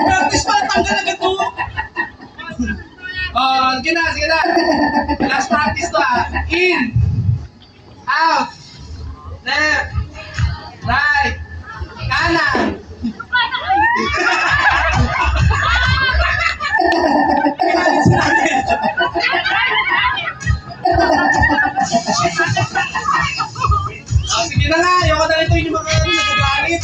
Practice pa, tanggal agad to. Oh, sige na, sige na. Last practice to ah. In. Out. Left. Right. Kanan. Oh, sige na nga, ayoko na ito yung mga nagagalit.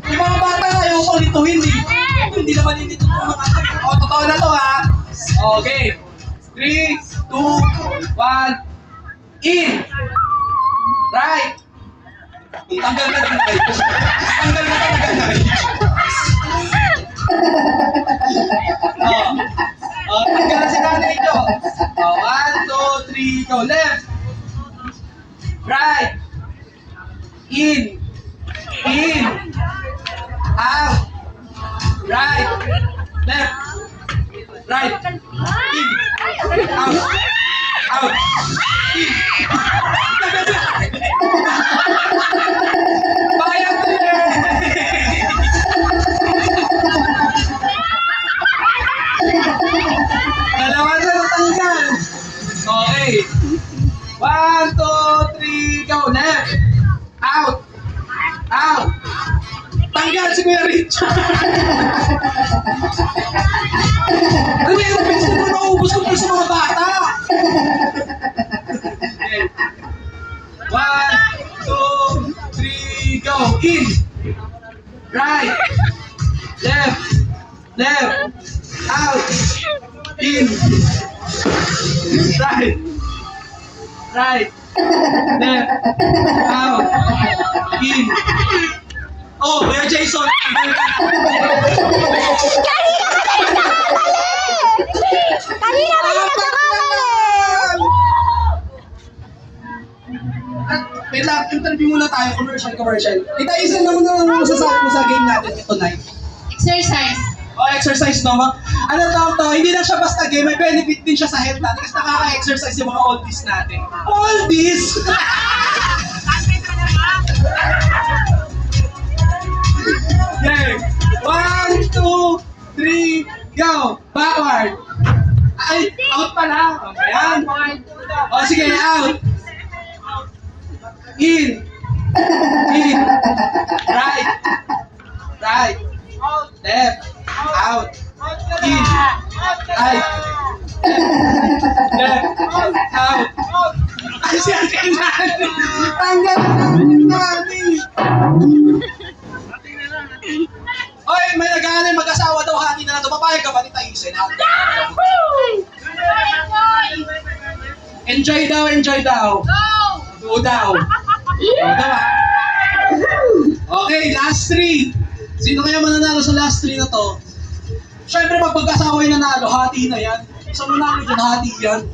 Yung mga bata, ayoko lituhin eh. Hindi naman nilito ng mga bata. O, totoo na to ha. Okay. 3, 2, 1. In. Right. Tanggal na din right. Tanggal na talaga right. Tanggal na si nanay ito. 1, 2, 3, go. Left. Right. In. In. Out. Right. Left. Right. In. Out. Out. In. Bayad na rin. Dalawa na natanggal. Okay. 1, 2, 3, go. Left. Out. Out. Tanggal si Kuya Richard. Ano ba yung pinsan mo naubos ko sa mga bata? Okay. 1, 2, 3, go. In. Right. Left. Left. Out. In. Right. Right. Left. Out. In. Oh, Kuya Jason. Kanina ka nagkakamali! Wait lang, interview muna tayo, commercial. Isa naman na masasabi mo sa game natin tonight. Exercise. Oh, exercise naman. Ano tawag to? Hindi lang siya basta game, may benefit din siya sa health natin kasi nakaka-exercise yung mga oldies natin. Oldies! Okay. 1, 2, 3, go! Backward! Ay, out pala. Ayan. O, sige, out. In. In. Right. Right. Left. Out. In. Right. Left. Out. Ay, siya tingnan. Tanggal natin. Oy, may nag-aalay mag-asawa daw hati na nato. Papayag ka ba ni Taisin? Enjoy daw, enjoy daw. Do daw. Do daw ah. Okay, last 3. Sino kaya mananalo sa last 3 na to? Siyempre, pag mag-asawa yung nanalo, hati na yan. So, manalo dyan, hati yan.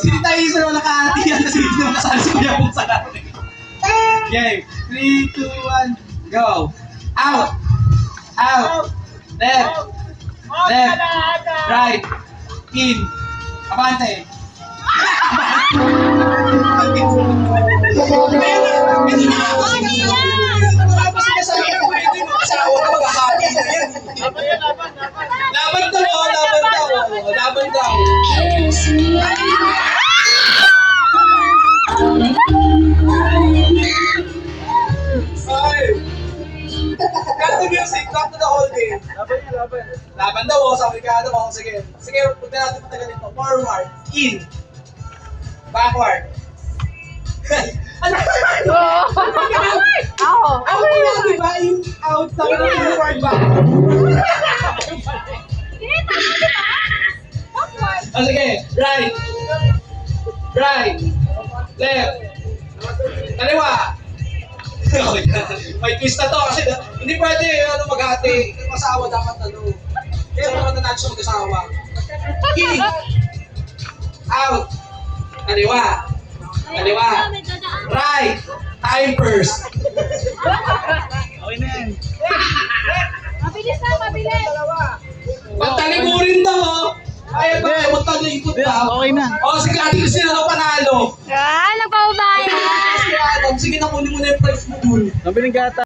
Si Taisin wala ka-hati yan kasi hindi naman kasali si Kuya Pong sa natin. Okay, 3, 2, 1, go. Out. Out. Left. Left. Right. In. Abante. Laban daw, laban daw. Laban daw. Cut the music, cut to the whole game. Laban niya, laban. Laban daw, sabi ka daw. Sige, sige, punta natin matagal ito. Forward, in. Backward. Ano? Ako. Out na, di ba? Yung out, sabi na forward, backward. Oh, sige, right. Right. Left. Kaliwa. May twist na to kasi hindi pwede maghati. Masawa dapat kaya naman na natin sa mag-asawa. In. Out. Kaliwa. Kaliwa. Right. Time first. Okay na yan. Mabilis na, mabilis. Pagtalikurin daw. Ay, magtalikod daw. Okay na. O, sige, Ate Christina, panalo. Nagpapabaya. Kaya Sige na, kunin mo na yung price mo dun. Nabiling gata.